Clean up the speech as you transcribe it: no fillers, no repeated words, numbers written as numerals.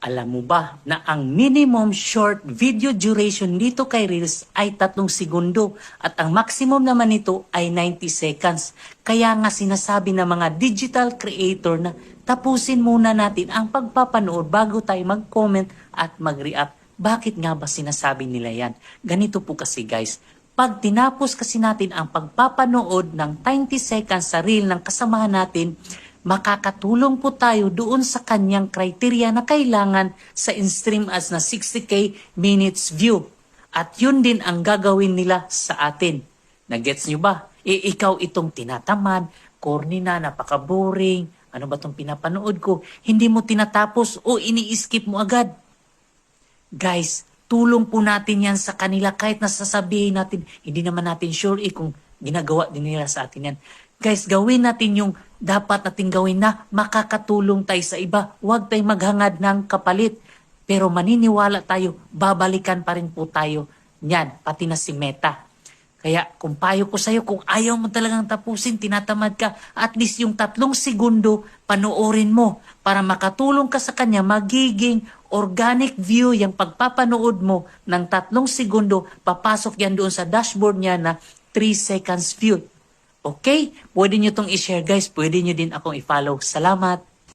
Alam mo ba na ang minimum short video duration dito kay Reels ay 3 segundo at ang maximum naman nito ay 90 seconds. Kaya nga sinasabi ng mga digital creator na tapusin muna natin ang pagpapanood bago tayo mag-comment at mag-react. Bakit nga ba sinasabi nila yan? Ganito po kasi guys, pag tinapos kasi natin ang pagpapanood ng 90 seconds sa reel ng kasamahan natin, makakatulong po tayo doon sa kanyang criteria na kailangan sa in-stream ads na 60k minutes view. At yun din ang gagawin nila sa atin. Nagets nyo ba? Ikaw itong tinatamad, corny na, napaka-boring, ano ba itong pinapanood ko? Hindi mo tinatapos o ini-skip mo agad. Guys, tulong po natin yan sa kanila kahit nasasabihin natin, hindi naman natin sure kung ginagawa din nila sa atin yan. Guys, gawin natin yung dapat nating gawin na makakatulong tayo sa iba. Huwag tayong maghangad ng kapalit. Pero maniniwala tayo, babalikan pa rin po tayo niyan, pati na si Meta. Kaya kung payo ko sa'yo, kung ayaw mo talagang tapusin, tinatamad ka, at least yung 3 segundo, panoorin mo para makatulong ka sa kanya, magiging organic view yung pagpapanood mo ng 3 segundo, papasok yan doon sa dashboard niya na 3 seconds view. Okay? Pwede nyo itong i-share guys. Pwede nyo din akong i-follow. Salamat!